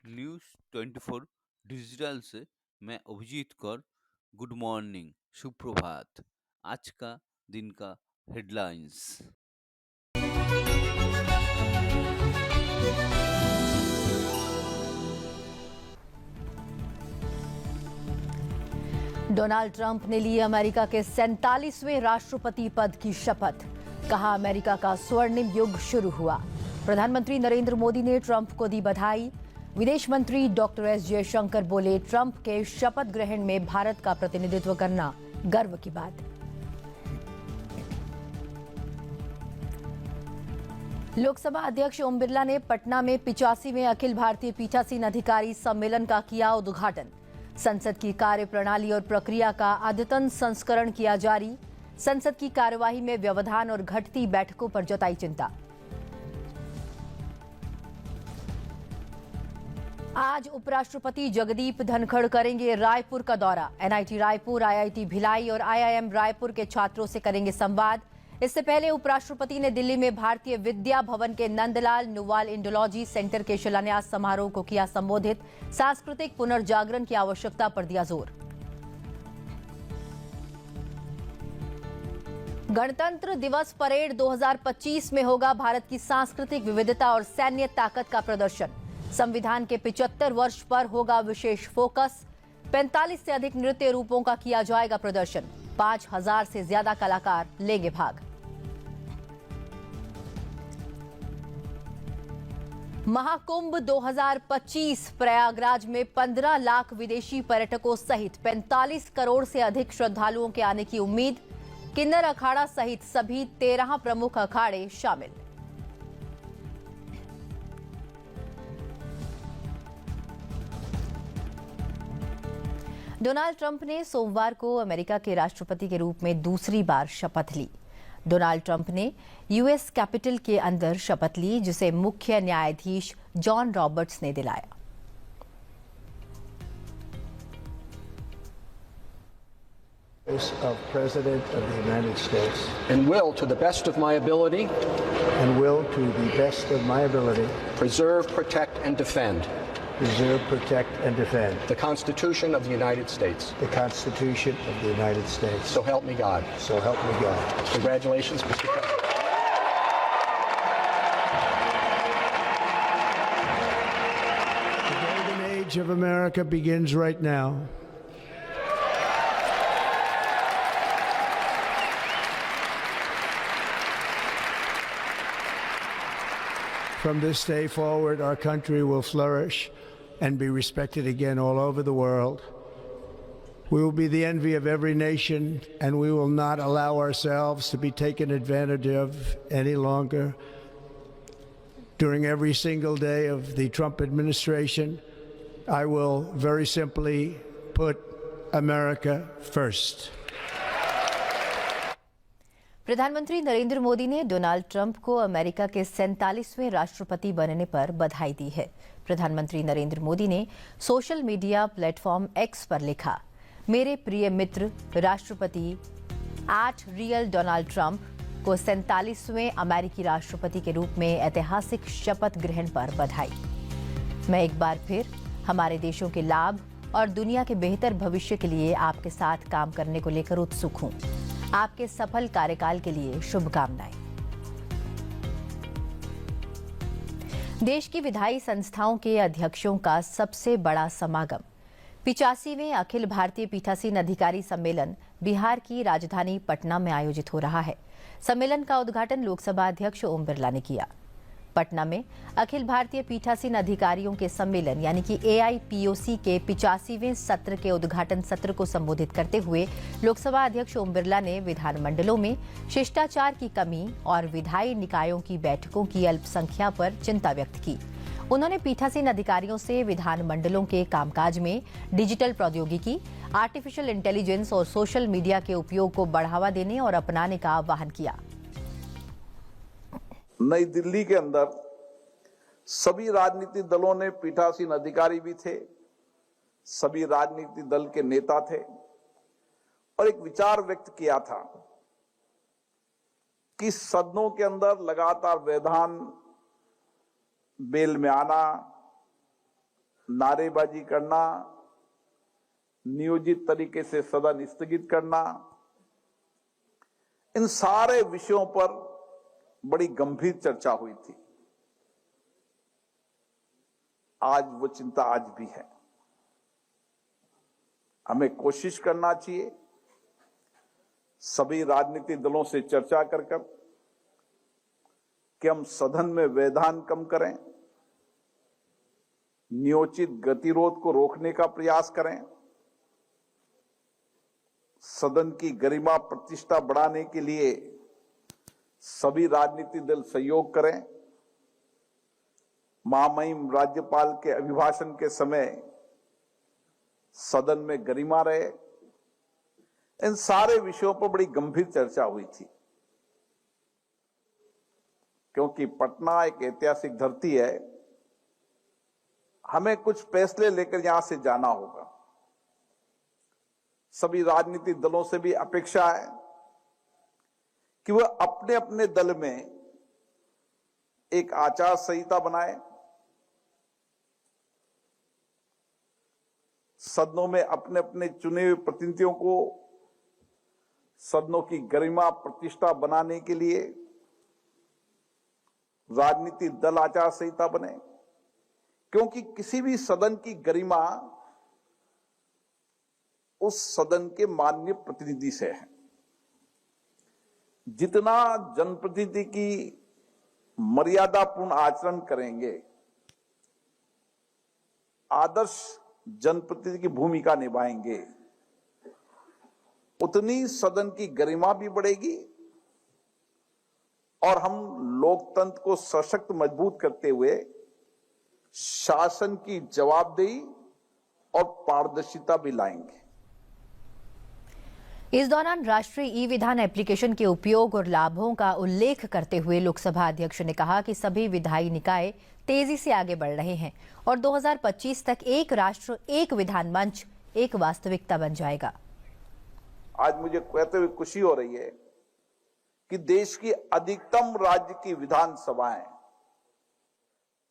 News 24 digital से मैं Abhijit Kaur. Good morning, सुप्रभात। आज का दिन का हेडलाइंस। डोनाल्ड ट्रंप ने ली अमेरिका के 47वें राष्ट्रपति पद की शपथ। कहा, अमेरिका का स्वर्णिम युग शुरू हुआ। प्रधानमंत्री नरेंद्र मोदी ने ट्रंप को दी बधाई। विदेश मंत्री डॉक्टर एस जयशंकर बोले, ट्रंप के शपथ ग्रहण में भारत का प्रतिनिधित्व करना गर्व की बात। लोकसभा अध्यक्ष ओम बिरला ने पटना में 85वें अखिल भारतीय पीठासीन अधिकारी सम्मेलन का किया उद्घाटन। संसद की कार्यप्रणाली और प्रक्रिया का अद्यतन संस्करण किया जारी। संसद की कार्यवाही में व्यवधान और घटती बैठकों पर जताई चिंता। आज उपराष्ट्रपति जगदीप धनखड़ करेंगे रायपुर का दौरा। एनआईटी रायपुर, आईआईटी भिलाई और आईआईएम रायपुर के छात्रों से करेंगे संवाद। इससे पहले उपराष्ट्रपति ने दिल्ली में भारतीय विद्या भवन के नंदलाल नुवाल इंडोलॉजी सेंटर के शिलान्यास समारोह को किया संबोधित। सांस्कृतिक पुनर्जागरण की आवश्यकता पर दिया जोर। गणतंत्र दिवस परेड 2025 में होगा भारत की सांस्कृतिक विविधता और सैन्य ताकत का प्रदर्शन। संविधान के 75 वर्ष पर होगा विशेष फोकस। 45 से अधिक नृत्य रूपों का किया जाएगा प्रदर्शन। 5000 से ज्यादा कलाकार लेंगे भाग। महाकुंभ 2025 प्रयागराज में 15 लाख विदेशी पर्यटकों सहित 45 करोड़ से अधिक श्रद्धालुओं के आने की उम्मीद। किन्नर अखाड़ा सहित सभी 13 प्रमुख अखाड़े शामिल। डोनाल्ड ट्रंप ने सोमवार को अमेरिका के राष्ट्रपति के रूप में दूसरी बार शपथ ली। डोनाल्ड ट्रंप ने यूएस कैपिटल के अंदर शपथ ली, जिसे मुख्य न्यायाधीश जॉन रॉबर्ट्स ने दिलाया। Of President of the United States. And will, to the best of my ability. And will, to the best of my ability. Preserve, protect, and defend. Preserve, protect, and defend. The Constitution of the United States. The Constitution of the United States. So help me God. So help me God. Congratulations, Mr. President. The golden age of America begins right now. From this day forward, our country will flourish and be respected again all over the world. We will be the envy of every nation, and we will not allow ourselves to be taken advantage of any longer. During every single day of the Trump administration, I will very simply put America first. प्रधानमंत्री नरेंद्र मोदी ने Donald Trump को America के 47वें राष्ट्रपति बनने पर बधाई दी है। प्रधानमंत्री नरेंद्र मोदी ने सोशल मीडिया प्लेटफॉर्म एक्स पर लिखा, मेरे प्रिय मित्र राष्ट्रपति @रियल डोनाल्ड ट्रंप को 47वें अमेरिकी राष्ट्रपति के रूप में ऐतिहासिक शपथ ग्रहण पर बधाई। मैं एक बार फिर हमारे देशों के लाभ और दुनिया के बेहतर भविष्य के लिए आपके साथ काम करने को लेकर उत्सुक हूं। आपके सफल कार्यकाल के लिए शुभकामनाएं। देश की विधायी संस्थाओं के अध्यक्षों का सबसे बड़ा समागम। 85वें अखिल भारतीय पीठासीन अधिकारी सम्मेलन बिहार की राजधानी पटना में आयोजित हो रहा है। सम्मेलन का उद्घाटन लोकसभा अध्यक्ष ओम बिरला ने किया। पटना में अखिल भारतीय पीठासीन अधिकारियों के सम्मेलन यानी कि AIPOC के 85वें सत्र के उद्घाटन सत्र को संबोधित करते हुए लोकसभा अध्यक्ष ओम बिरला ने विधानमंडलों में शिष्टाचार की कमी और विधायी निकायों की बैठकों की अल्पसंख्या पर चिंता व्यक्त की। उन्होंने पीठासीन अधिकारियों से विधानमंडलों के कामकाज में डिजिटल प्रौद्योगिकी, आर्टिफिशियल इंटेलिजेंस और सोशल मीडिया के उपयोग को बढ़ावा देने और अपनाने का आह्वान किया। नई दिल्ली के अंदर सभी राजनीतिक दलों ने पीठासीन अधिकारी भी थे, सभी राजनीतिक दल के नेता थे और एक विचार व्यक्त किया था कि सदनों के अंदर लगातार व्यवधान, बेल में आना, नारेबाजी करना, नियोजित तरीके से सदन स्थगित करना, इन सारे विषयों पर बड़ी गंभीर चर्चा हुई थी। आज वो चिंता आज भी है। हमें कोशिश करना चाहिए सभी राजनीतिक दलों से चर्चा कर कि हम सदन में व्यवधान कम करें, नियोजित गतिरोध को रोकने का प्रयास करें, सदन की गरिमा प्रतिष्ठा बढ़ाने के लिए सभी राजनीतिक दल सहयोग करें। महामहिम राज्यपाल के अभिभाषण के समय सदन में गरिमा रहे। इन सारे विषयों पर बड़ी गंभीर चर्चा हुई थी, क्योंकि पटना एक ऐतिहासिक धरती है। हमें कुछ फैसले लेकर यहां से जाना होगा। सभी राजनीतिक दलों से भी अपेक्षा है कि वह अपने अपने दल में एक आचार संहिता बनाए, सदनों में अपने अपने चुने हुए प्रतिनिधियों को सदनों की गरिमा प्रतिष्ठा बनाने के लिए राजनीतिक दल आचार संहिता बने, क्योंकि किसी भी सदन की गरिमा उस सदन के माननीय प्रतिनिधि से है। जितना जनप्रतिनिधि की मर्यादापूर्ण आचरण करेंगे, आदर्श जनप्रतिनिधि की भूमिका निभाएंगे, उतनी सदन की गरिमा भी बढ़ेगी और हम लोकतंत्र को सशक्त मजबूत करते हुए शासन की जवाबदेही और पारदर्शिता भी लाएंगे। इस दौरान राष्ट्रीय ई विधान एप्लीकेशन के उपयोग और लाभों का उल्लेख करते हुए लोकसभा अध्यक्ष ने कहा कि सभी विधायी निकाय तेजी से आगे बढ़ रहे हैं और 2025 तक एक राष्ट्र एक विधान मंच एक वास्तविकता बन जाएगा। आज मुझे कहते हुए खुशी हो रही है कि देश की अधिकतम राज्य की विधानसभाएं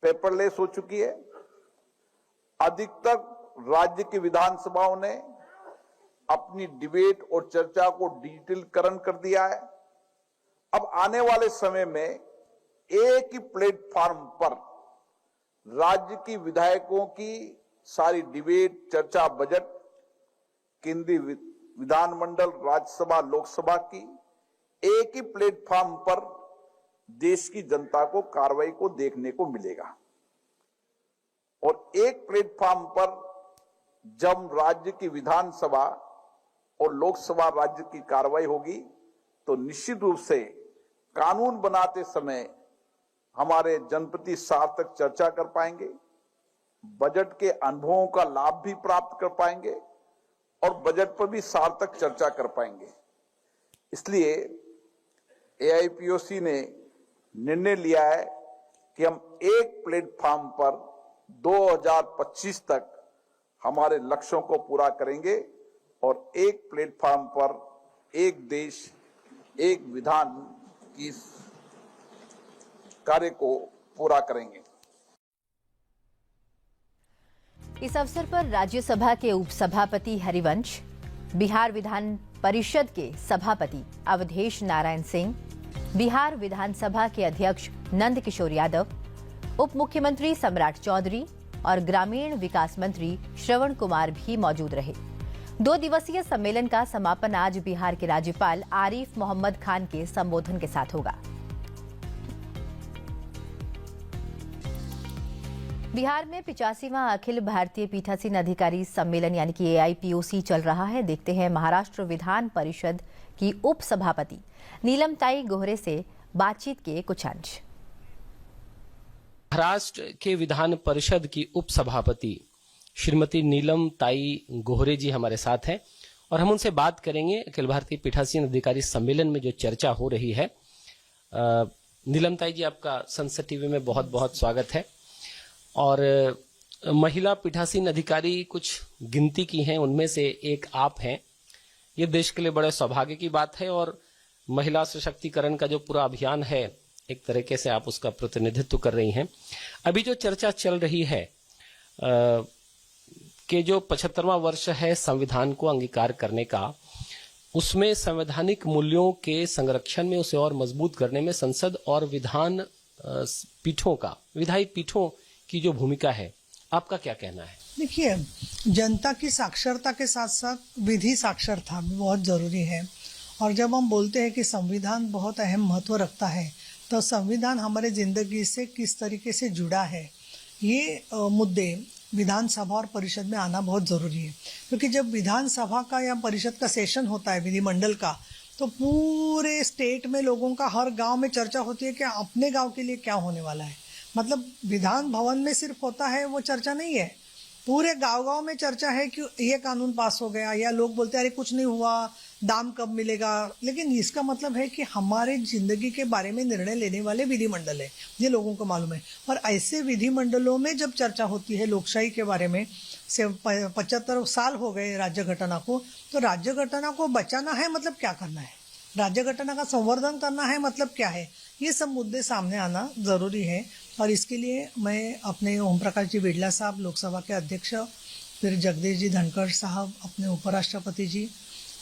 पेपरलेस हो चुकी है। अधिकतर राज्य की विधानसभाओं ने अपनी डिबेट और चर्चा को डिजिटलीकरण कर दिया है। अब आने वाले समय में एक ही प्लेटफॉर्म पर राज्य की विधायकों की सारी डिबेट, चर्चा, बजट, केंद्रीय विधानमंडल, राज्यसभा, लोकसभा की एक ही प्लेटफॉर्म पर देश की जनता को कार्रवाई को देखने को मिलेगा। और एक प्लेटफॉर्म पर जब राज्य की विधानसभा और लोकसभा राज्य की कार्रवाई होगी तो निश्चित रूप से कानून बनाते समय हमारे जनप्रति सार्थक चर्चा कर पाएंगे, बजट के अनुभवों का लाभ भी प्राप्त कर पाएंगे और बजट पर भी सार्थक चर्चा कर पाएंगे। इसलिए एआईपीओसी ने निर्णय लिया है कि हम एक प्लेटफॉर्म पर 2025 तक हमारे लक्ष्यों को पूरा करेंगे और एक प्लेटफॉर्म पर एक देश एक विधान की कार्य को पूरा करेंगे। इस अवसर पर राज्यसभा के उपसभापति हरिवंश, बिहार विधान परिषद के सभापति अवधेश नारायण सिंह, बिहार विधानसभा के अध्यक्ष नंद किशोर यादव, उप मुख्यमंत्री सम्राट चौधरी और ग्रामीण विकास मंत्री श्रवण कुमार भी मौजूद रहे। 2 दिवसीय सम्मेलन का समापन आज बिहार के राज्यपाल आरिफ मोहम्मद खान के संबोधन के साथ होगा। बिहार में 85वां अखिल भारतीय पीठासीन अधिकारी सम्मेलन यानी कि एआईपीओसी चल रहा है। देखते हैं महाराष्ट्र विधान परिषद की उप सभापति नीलमताई गोहरे से बातचीत के कुछ अंश। महाराष्ट्र के विधान परिषद की उप सभापति श्रीमती नीलमताई गोहरे जी हमारे साथ हैं और हम उनसे बात करेंगे अखिल भारतीय पीठासीन अधिकारी सम्मेलन में जो चर्चा हो रही है। नीलमताई जी, आपका संसद टीवी में बहुत बहुत स्वागत है। और महिला पीठासीन अधिकारी कुछ गिनती की हैं, उनमें से एक आप हैं। ये देश के लिए बड़े सौभाग्य की बात है और महिला सशक्तिकरण का जो पूरा अभियान है, एक तरीके से आप उसका प्रतिनिधित्व कर रही हैं। अभी जो चर्चा चल रही है के जो 75वां वर्ष है संविधान को अंगीकार करने का, उसमें संवैधानिक मूल्यों के संरक्षण में, उसे और मजबूत करने में संसद और विधान पीठों का, विधायी पीठों की जो भूमिका है, आपका क्या कहना है? देखिए, जनता की साक्षरता के साथ साथ विधि साक्षरता भी बहुत जरूरी है। और जब हम बोलते हैं कि संविधान बहुत अहम महत्व रखता है, तो संविधान हमारे जिंदगी से किस तरीके से जुड़ा है, ये मुद्दे विधानसभा और परिषद में आना बहुत ज़रूरी है। क्योंकि जब विधानसभा का या परिषद का सेशन होता है विधिमंडल का, तो पूरे स्टेट में लोगों का, हर गांव में चर्चा होती है कि अपने गांव के लिए क्या होने वाला है। मतलब विधान भवन में सिर्फ होता है वो चर्चा नहीं है, पूरे गांव-गांव में चर्चा है कि ये कानून पास हो गया, या लोग बोलते हैं अरे कुछ नहीं हुआ, दाम कब मिलेगा। लेकिन इसका मतलब है कि हमारे जिंदगी के बारे में निर्णय लेने वाले विधिमंडल है, ये लोगों को मालूम है। और ऐसे विधिमंडलों में जब चर्चा होती है लोकशाही के बारे में, से 75 साल हो गए राज्य घटना को, तो राज्य घटना को बचाना है मतलब क्या करना है, राज्य घटना का संवर्धन करना है मतलब क्या है, ये सब मुद्दे सामने आना जरूरी है। और इसके लिए मैं अपने ओम प्रकाश जी बिड़ला साहब लोकसभा के अध्यक्ष, फिर जगदीश जी धनखड़ साहब अपने उपराष्ट्रपति जी,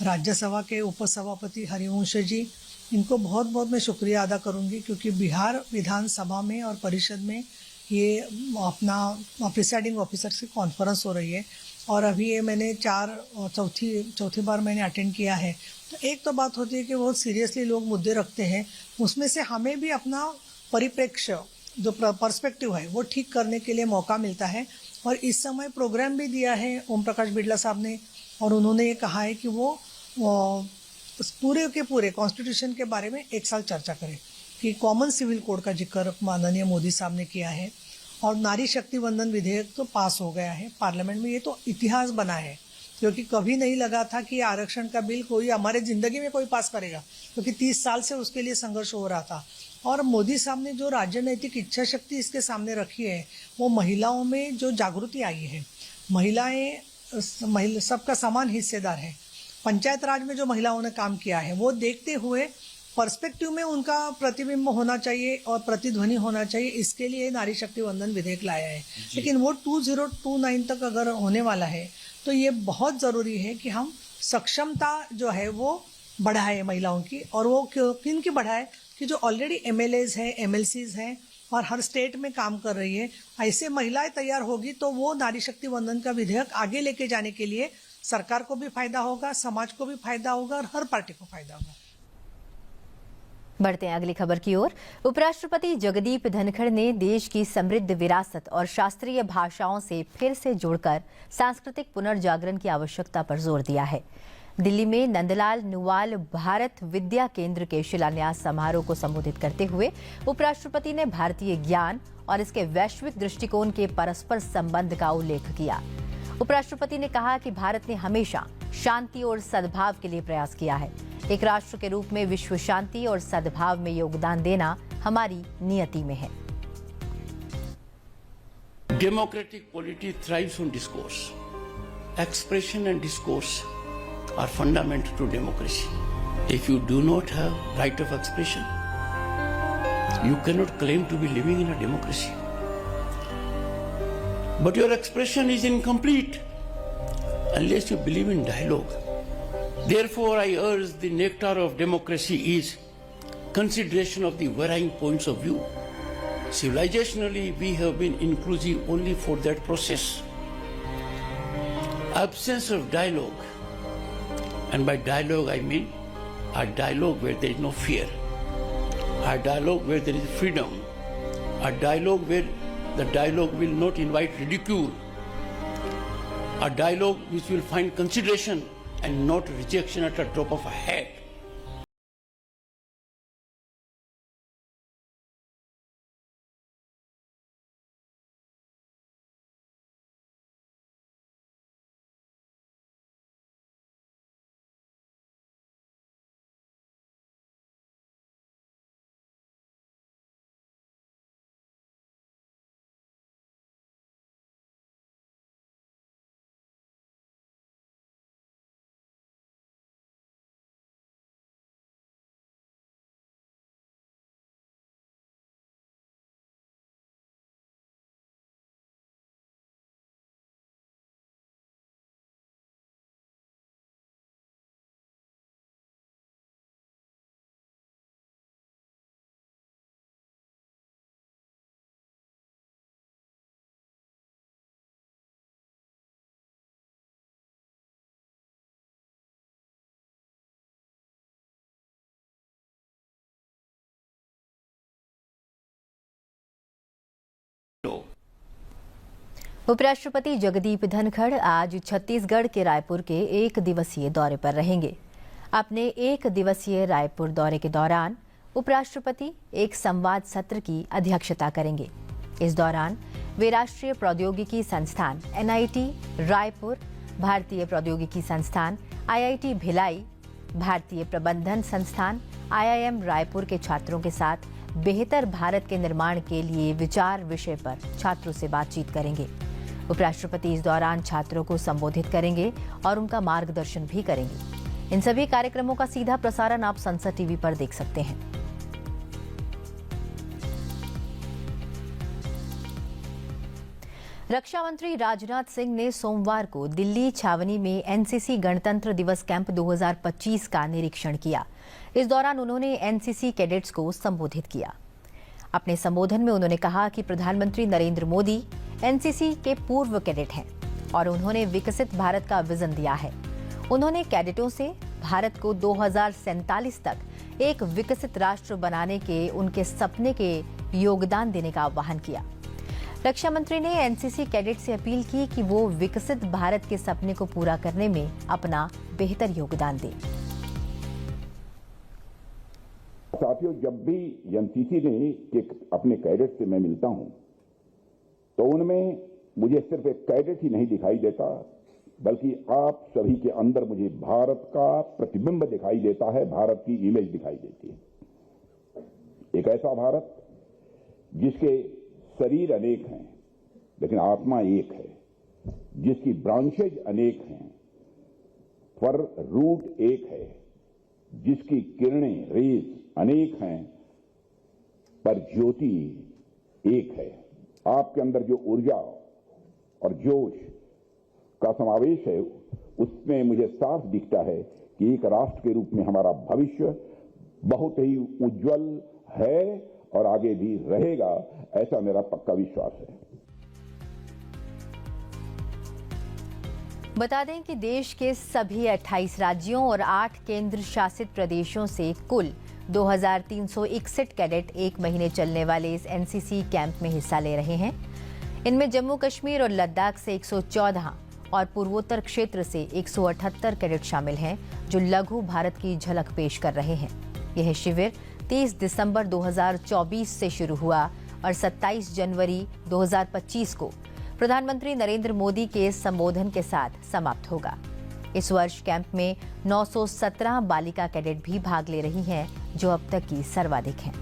राज्यसभा के उपसभापति हरिवंश जी, इनको बहुत बहुत मैं शुक्रिया अदा करूंगी, क्योंकि बिहार विधानसभा में और परिषद में ये अपना प्रिसाइडिंग ऑफिसर से कॉन्फ्रेंस हो रही है। और अभी ये मैंने चौथी बार मैंने अटेंड किया है। तो एक तो बात होती है कि बहुत सीरियसली लोग मुद्दे रखते हैं, उसमें से हमें भी अपना परिप्रेक्ष्य, जो पर्सपेक्टिव है, वो ठीक करने के लिए मौका मिलता है। और इस समय प्रोग्राम भी दिया है ओम प्रकाश बिड़ला साहब ने, और उन्होंने ये कहा है कि वो पूरे के पूरे कॉन्स्टिट्यूशन के बारे में एक साल चर्चा करें, कि कॉमन सिविल कोड का जिक्र माननीय मोदी साहब ने किया है। और नारी शक्ति वंदन विधेयक तो पास हो गया है पार्लियामेंट में, ये तो इतिहास बना है, क्योंकि कभी नहीं लगा था कि आरक्षण का बिल कोई हमारे जिंदगी में कोई पास करेगा, क्योंकि 30 साल से उसके लिए संघर्ष हो रहा था। और मोदी साहब ने जो राजनीतिक इच्छा शक्ति इसके सामने रखी है, वो महिलाओं में जो जागृति आई है, महिलाएं सबका समान हिस्सेदार है, पंचायत राज में जो महिलाओं ने काम किया है, वो देखते हुए पर्सपेक्टिव में उनका प्रतिबिंब होना चाहिए और प्रतिध्वनि होना चाहिए, इसके लिए नारी शक्ति वंदन विधेयक लाया है। लेकिन वो 2029 तक अगर होने वाला है, तो ये बहुत ज़रूरी है कि हम सक्षमता जो है वो बढ़ाए महिलाओं की। और वो किन की बढ़ाए, कि जो ऑलरेडी MLAs हैं, MLCs हैं और हर स्टेट में काम कर रही है, ऐसे महिलाएं तैयार होगी तो वो नारी शक्ति वंदन का विधेयक आगे लेके जाने के लिए सरकार को भी फायदा होगा, समाज को भी फायदा होगा और हर पार्टी को फायदा होगा। बढ़ते हैं अगली खबर की ओर। उपराष्ट्रपति जगदीप धनखड़ ने देश की समृद्ध विरासत और शास्त्रीय भाषाओं से फिर से जुड़कर सांस्कृतिक पुनर्जागरण की आवश्यकता पर जोर दिया है। दिल्ली में नंदलाल नुवाल भारत विद्या केंद्र के शिलान्यास समारोह को संबोधित करते हुए उपराष्ट्रपति ने भारतीय ज्ञान और इसके वैश्विक दृष्टिकोण के परस्पर संबंध का उल्लेख किया। उपराष्ट्रपति ने कहा कि भारत ने हमेशा शांति और सद्भाव के लिए प्रयास किया है। एक राष्ट्र के रूप में विश्व शांति और सद्भाव में योगदान देना हमारी नियति में है। Democratic polity thrives on discourse. Expression and discourse are fundamental to democracy. If you do not have right of expression, you cannot claim to be living in a democracy. But your expression is incomplete unless you believe in dialogue. Therefore, I urge the nectar of democracy is consideration of the varying points of view. Civilizationally, we have been inclusive only for that process. Absence of dialogue, and by dialogue I mean a dialogue where there is no fear, a dialogue where there is freedom, a dialogue where the dialogue will not invite ridicule, a dialogue which will find consideration and not rejection at a drop of a hat. उपराष्ट्रपति जगदीप धनखड़ आज छत्तीसगढ़ के रायपुर के 1 दिवसीय दौरे पर रहेंगे। अपने 1 दिवसीय रायपुर दौरे के दौरान उपराष्ट्रपति एक संवाद सत्र की अध्यक्षता करेंगे। इस दौरान वे राष्ट्रीय प्रौद्योगिकी संस्थान NIT रायपुर, भारतीय प्रौद्योगिकी संस्थान IIT भिलाई, भारतीय प्रबंधन संस्थान IIM रायपुर के छात्रों के साथ बेहतर भारत के निर्माण के लिए विचार विषय पर छात्रों से बातचीत करेंगे। उपराष्ट्रपति इस दौरान छात्रों को संबोधित करेंगे और उनका मार्गदर्शन भी करेंगे। इन सभी कार्यक्रमों का सीधा प्रसारण आप संसद टीवी पर देख सकते हैं। रक्षा मंत्री राजनाथ सिंह ने सोमवार को दिल्ली छावनी में NCC गणतंत्र दिवस कैंप 2025 का निरीक्षण किया। इस दौरान उन्होंने NCC कैडेट्स को संबोधित किया। अपने संबोधन में उन्होंने कहा कि प्रधानमंत्री नरेंद्र मोदी NCC के पूर्व कैडेट हैं और उन्होंने विकसित भारत का विजन दिया है। उन्होंने कैडेटों से भारत को 2047 तक एक विकसित राष्ट्र बनाने के उनके सपने के योगदान देने का आह्वान किया। रक्षा मंत्री ने NCC कैडेट से अपील की कि वो विकसित भारत के सपने को पूरा करने में अपना बेहतर योगदान दें। साथियों, जब भी NCC ने अपने कैडेट से मैं मिलता हूं तो उनमें मुझे सिर्फ एक कैडेट ही नहीं दिखाई देता, बल्कि आप सभी के अंदर मुझे भारत का प्रतिबिंब दिखाई देता है, भारत की इमेज दिखाई देती है। एक ऐसा भारत जिसके शरीर अनेक हैं लेकिन आत्मा एक है, जिसकी ब्रांचेज अनेक हैं पर रूट एक है, जिसकी किरणें रेज अनेक हैं पर ज्योति एक है। आपके अंदर जो ऊर्जा और जोश का समावेश है उसमें मुझे साफ दिखता है कि एक राष्ट्र के रूप में हमारा भविष्य बहुत ही उज्जवल है और आगे भी रहेगा, ऐसा मेरा पक्का विश्वास है। बता दें कि देश के सभी 28 राज्यों और 8 केंद्र शासित प्रदेशों से कुल 2361 कैडेट 1 महीने चलने वाले इस NCC कैंप में हिस्सा ले रहे हैं। इनमें जम्मू कश्मीर और लद्दाख से 114 और पूर्वोत्तर क्षेत्र से 178 कैडेट शामिल हैं, जो लघु भारत की झलक पेश कर रहे हैं। यह शिविर 30 दिसंबर 2024 से शुरू हुआ और 27 जनवरी 2025 को प्रधानमंत्री नरेंद्र मोदी के संबोधन के साथ समाप्त होगा। इस वर्ष कैंप में 917 बालिका कैडेट भी भाग ले रही हैं, जो अब तक की सर्वाधिक हैं।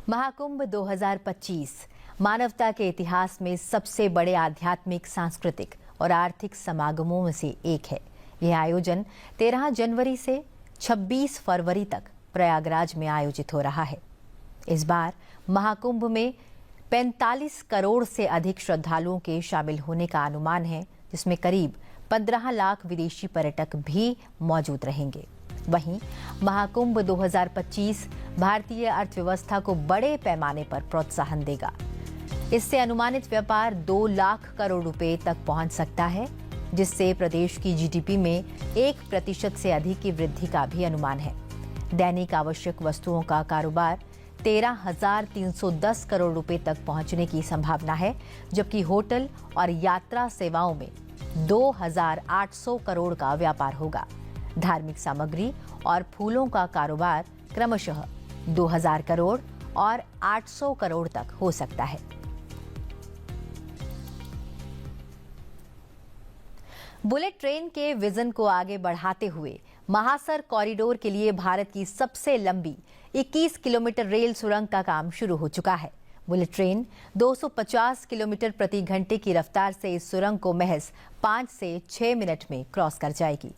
महाकुंभ 2025 मानवता के इतिहास में सबसे बड़े आध्यात्मिक, सांस्कृतिक और आर्थिक समागमों में से एक है। यह आयोजन 13 जनवरी से 26 फरवरी तक प्रयागराज में आयोजित हो रहा है। इस बार महाकुंभ में 45 करोड़ से अधिक श्रद्धालुओं के शामिल होने का अनुमान है, जिसमें करीब 15 लाख विदेशी पर्यटक भी मौजूद रहेंगे। वहीं महाकुंभ 2025 भारतीय अर्थव्यवस्था को बड़े पैमाने पर प्रोत्साहन देगा। इससे अनुमानित व्यापार 2 लाख करोड़ रुपए तक पहुंच सकता है, जिससे प्रदेश की GDP में 1% से अधिक की वृद्धि का भी अनुमान है। दैनिक आवश्यक वस्तुओं का कारोबार 13,310 करोड़ रुपए तक पहुंचने की संभावना है, जबकि होटल और यात्रा सेवाओं में 2,800 करोड़ का व्यापार होगा। धार्मिक सामग्री और फूलों का कारोबार क्रमशः 2,000 करोड़ और 800 करोड़ तक हो सकता है। बुलेट ट्रेन के विजन को आगे बढ़ाते हुए महासर कॉरिडोर के लिए भारत की सबसे लंबी 21 किलोमीटर रेल सुरंग का काम शुरू हो चुका है। बुलेट ट्रेन 250 किलोमीटर प्रति घंटे की रफ्तार से इस सुरंग को महज 5 से 6 मिनट में क्रॉस कर जाएगी।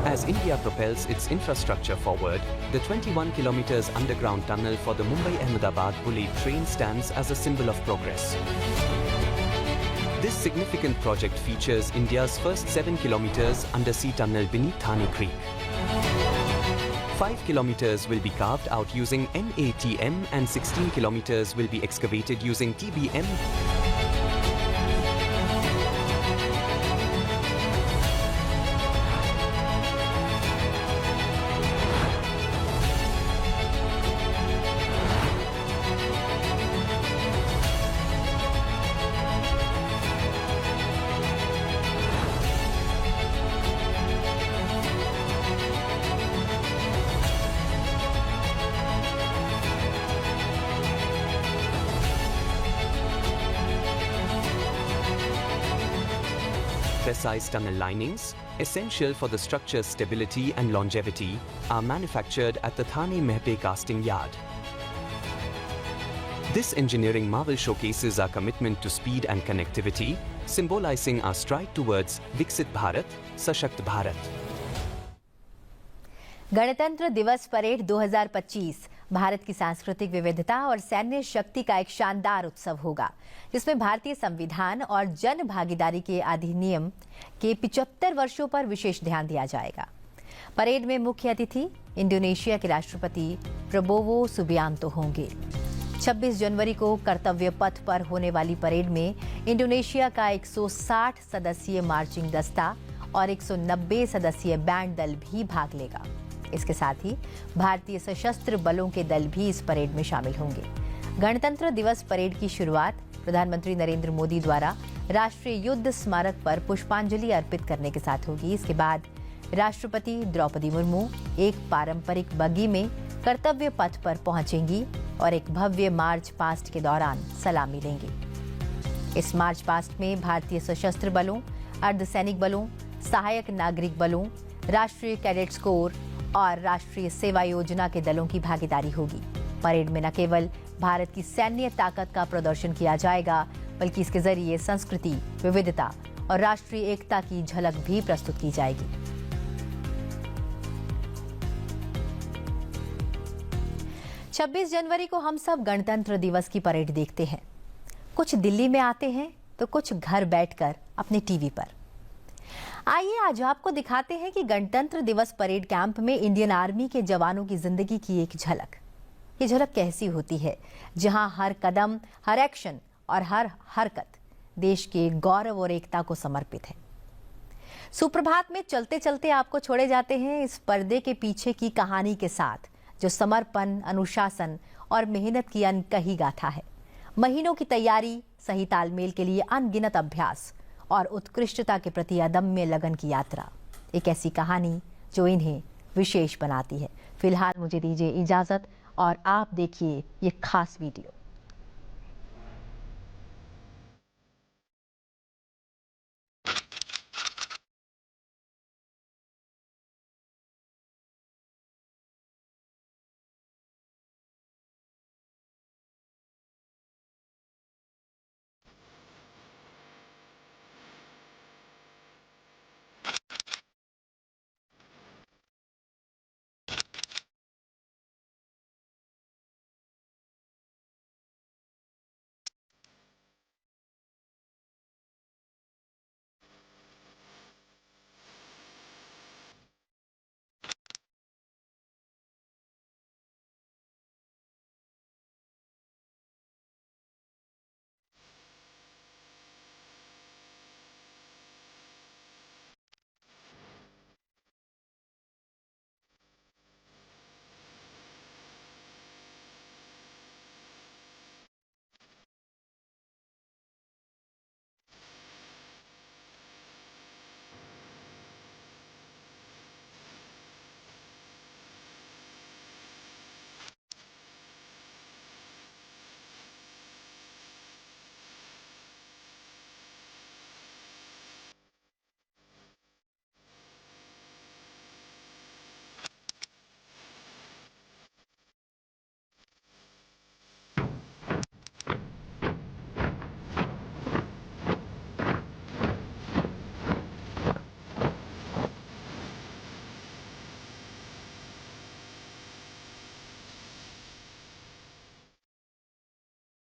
As India propels its infrastructure forward, the 21 kilometers underground tunnel for the Mumbai-Ahmedabad bullet train stands as a symbol of progress. This significant project features India's first 7 kilometers undersea tunnel beneath Thane Creek. 5 kilometers will be carved out using NATM and 16 kilometers will be excavated using TBM. Precise tunnel linings, essential for the structure's stability and longevity, are manufactured at the Thane Mehpe casting yard. This engineering marvel showcases our commitment to speed and connectivity, symbolizing our stride towards Viksit Bharat, Sashakt Bharat. गणतंत्र दिवस parade 2025 Bharat की सांस्कृतिक विविधता और सैन्य शक्ति का एक शानदार उत्सव होगा, जिसमें भारतीय संविधान और जन भागीदारी के अधिनियम के 75 वर्षों पर विशेष ध्यान दिया जाएगा। परेड में मुख्य अतिथि इंडोनेशिया के राष्ट्रपति प्रबोवो सुबियांतो होंगे। 26 जनवरी को कर्तव्य पथ पर होने वाली परेड में इंडोनेशिया का 160 सदस्यीय मार्चिंग दस्ता और 190 सदस्यीय बैंड दल भी भाग लेगा। इसके साथ ही भारतीय सशस्त्र बलों के दल भी इस परेड में शामिल होंगे। गणतंत्र दिवस परेड की शुरुआत प्रधानमंत्री नरेंद्र मोदी द्वारा राष्ट्रीय युद्ध स्मारक पर पुष्पांजलि अर्पित करने के साथ होगी। इसके बाद राष्ट्रपति द्रौपदी मुर्मू एक पारंपरिक बग्गी में कर्तव्य पथ पर पहुंचेंगी और एक भव्य मार्च पास्ट के दौरान सलामी लेंगी। इस मार्च पास्ट में भारतीय सशस्त्र बलों, अर्धसैनिक बलों, सहायक नागरिक बलों, राष्ट्रीय कैडेट्स कोर और राष्ट्रीय सेवा योजना के दलों की भागीदारी होगी। परेड में न केवल भारत की सैन्य ताकत का प्रदर्शन किया जाएगा, बल्कि इसके जरिए संस्कृति, विविधता और राष्ट्रीय एकता की झलक भी प्रस्तुत की जाएगी। छब्बीस जनवरी को हम सब गणतंत्र दिवस की परेड देखते हैं। कुछ दिल्ली में आते हैं तो कुछ घर बैठकर अपने टीवी पर। आइए आज आपको दिखाते हैं कि गणतंत्र दिवस परेड कैंप में इंडियन आर्मी के जवानों की जिंदगी की एक झलक। ये झलक कैसी होती है, जहां हर कदम, हर एक्शन और हर हरकत देश के गौरव और एकता को समर्पित है। सुप्रभात में चलते चलते आपको छोड़े जाते हैं इस पर्दे के पीछे की कहानी के साथ, जो समर्पण, अनुशासन और मेहनत की अनकही गाथा है। महीनों की तैयारी, सही तालमेल के लिए अनगिनत अभ्यास और उत्कृष्टता के प्रति अदम्य लगन की यात्रा, एक ऐसी कहानी जो इन्हें विशेष बनाती है। फिलहाल मुझे दीजिए इजाजत और आप देखिए ये खास वीडियो।